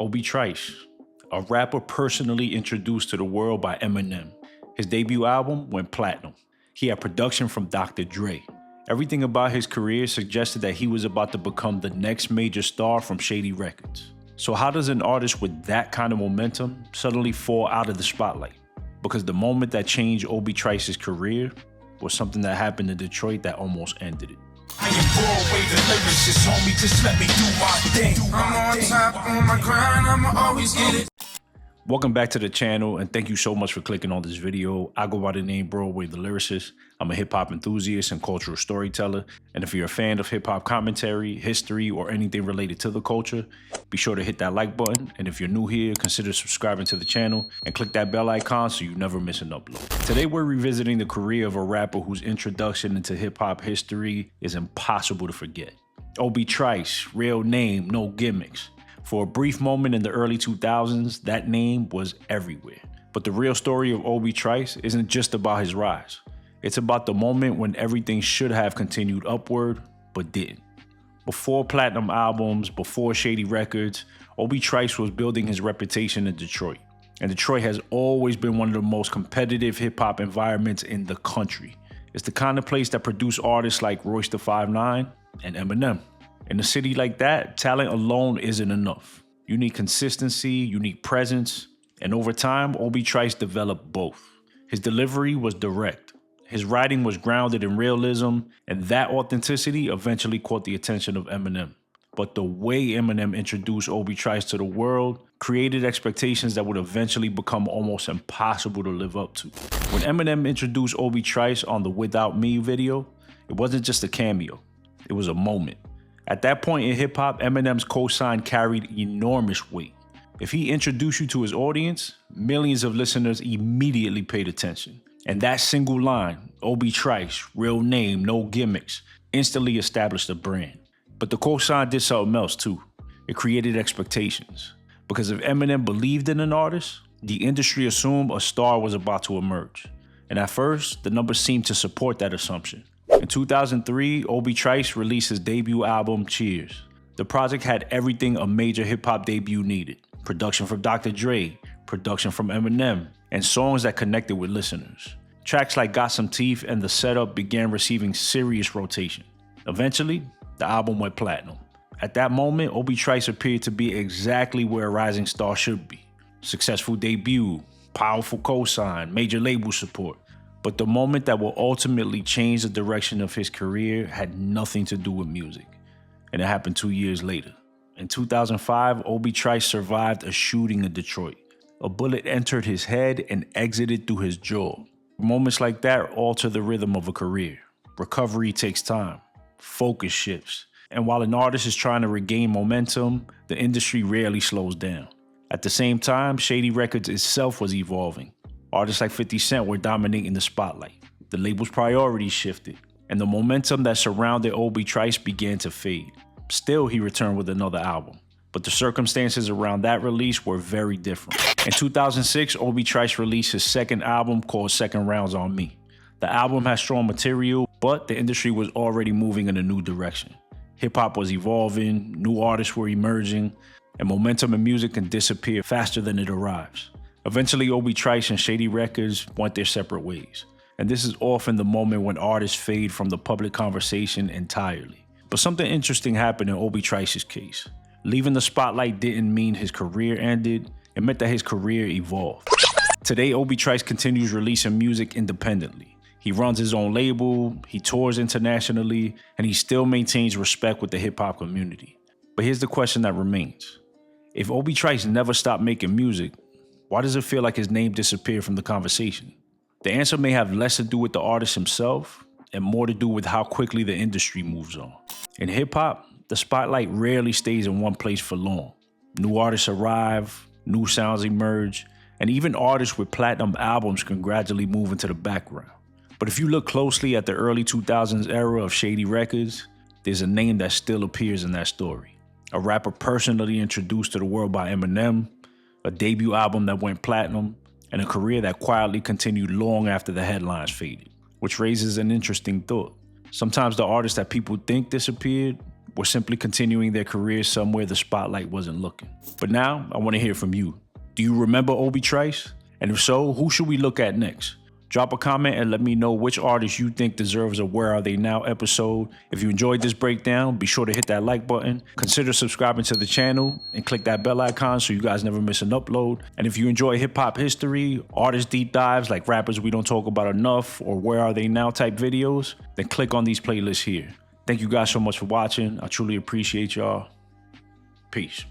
Obie Trice, a rapper personally introduced to the world by Eminem. His debut album went platinum. He had production from Dr. Dre. Everything about his career suggested that he was about to become the next major star from Shady Records. So how does an artist with that kind of momentum suddenly fall out of the spotlight? Because the moment that changed Obie Trice's career was something that happened in Detroit that almost ended it. I am Broadway, the lyricist, homie, just let me do my thing. I'm on top, on my grind, I'ma always get it. Welcome back to the channel, and thank you so much for clicking on this video. I go by the name Broadway, the Lyricist. I'm a hip-hop enthusiast and cultural storyteller, and if you're a fan of hip-hop commentary, history, or anything related to the culture, be sure to hit that like button, and if you're new here, consider subscribing to the channel and click that bell icon so you never miss an upload. Today we're revisiting the career of a rapper whose introduction into hip-hop history is impossible to forget. Obie Trice, real name, no gimmicks. For a brief moment in the early 2000s, that name was everywhere. But the real story of Obie Trice isn't just about his rise. It's about the moment when everything should have continued upward, but didn't. Before platinum albums, before Shady Records, Obie Trice was building his reputation in Detroit. And Detroit has always been one of the most competitive hip-hop environments in the country. It's the kind of place that produced artists like Royce da 5'9" and Eminem. In a city like that, talent alone isn't enough. You need consistency, you need presence, and over time, Obie Trice developed both. His delivery was direct. His writing was grounded in realism, and that authenticity eventually caught the attention of Eminem. But the way Eminem introduced Obie Trice to the world created expectations that would eventually become almost impossible to live up to. When Eminem introduced Obie Trice on the Without Me video, it wasn't just a cameo, it was a moment. At that point in hip-hop, Eminem's cosign carried enormous weight. If he introduced you to his audience, millions of listeners immediately paid attention. And that single line, Obie Trice, real name, no gimmicks, instantly established a brand. But the cosign did something else too. It created expectations. Because if Eminem believed in an artist, the industry assumed a star was about to emerge. And at first, the numbers seemed to support that assumption. In 2003, Obie Trice released his debut album, Cheers. The project had everything a major hip-hop debut needed. Production from Dr. Dre, production from Eminem, and songs that connected with listeners. Tracks like Got Some Teeth and The Setup began receiving serious rotation. Eventually, the album went platinum. At that moment, Obie Trice appeared to be exactly where a rising star should be. Successful debut, powerful cosign, major label support. But the moment that will ultimately change the direction of his career had nothing to do with music. And it happened 2 years later. In 2005, Obie Trice survived a shooting in Detroit. A bullet entered his head and exited through his jaw. Moments like that alter the rhythm of a career. Recovery takes time. Focus shifts. And while an artist is trying to regain momentum, the industry rarely slows down. At the same time, Shady Records itself was evolving. Artists like 50 Cent were dominating the spotlight. The label's priorities shifted, and the momentum that surrounded Obie Trice began to fade. Still, he returned with another album, but the circumstances around that release were very different. In 2006, Obie Trice released his second album called Second Rounds on Me. The album had strong material, but the industry was already moving in a new direction. Hip-hop was evolving, new artists were emerging, and momentum in music can disappear faster than it arrives. Eventually, Obie Trice and Shady Records went their separate ways. And this is often the moment when artists fade from the public conversation entirely. But something interesting happened in Obie Trice's case. Leaving the spotlight didn't mean his career ended, it meant that his career evolved. Today, Obie Trice continues releasing music independently. He runs his own label, he tours internationally, and he still maintains respect with the hip-hop community. But here's the question that remains. If Obie Trice never stopped making music, why does it feel like his name disappeared from the conversation? The answer may have less to do with the artist himself and more to do with how quickly the industry moves on. In hip-hop, the spotlight rarely stays in one place for long. New artists arrive, new sounds emerge, and even artists with platinum albums can gradually move into the background. But if you look closely at the early 2000s era of Shady Records, there's a name that still appears in that story. A rapper personally introduced to the world by Eminem, a debut album that went platinum, and a career that quietly continued long after the headlines faded. Which raises an interesting thought. Sometimes the artists that people think disappeared were simply continuing their careers somewhere the spotlight wasn't looking. But now, I want to hear from you. Do you remember Obie Trice? And if so, who should we look at next? Drop a comment and let me know which artist you think deserves a Where Are They Now episode. If you enjoyed this breakdown, be sure to hit that like button. Consider subscribing to the channel and click that bell icon so you guys never miss an upload. And if you enjoy hip-hop history, artist deep dives like rappers we don't talk about enough or Where Are They Now type videos, then click on these playlists here. Thank you guys so much for watching. I truly appreciate y'all. Peace.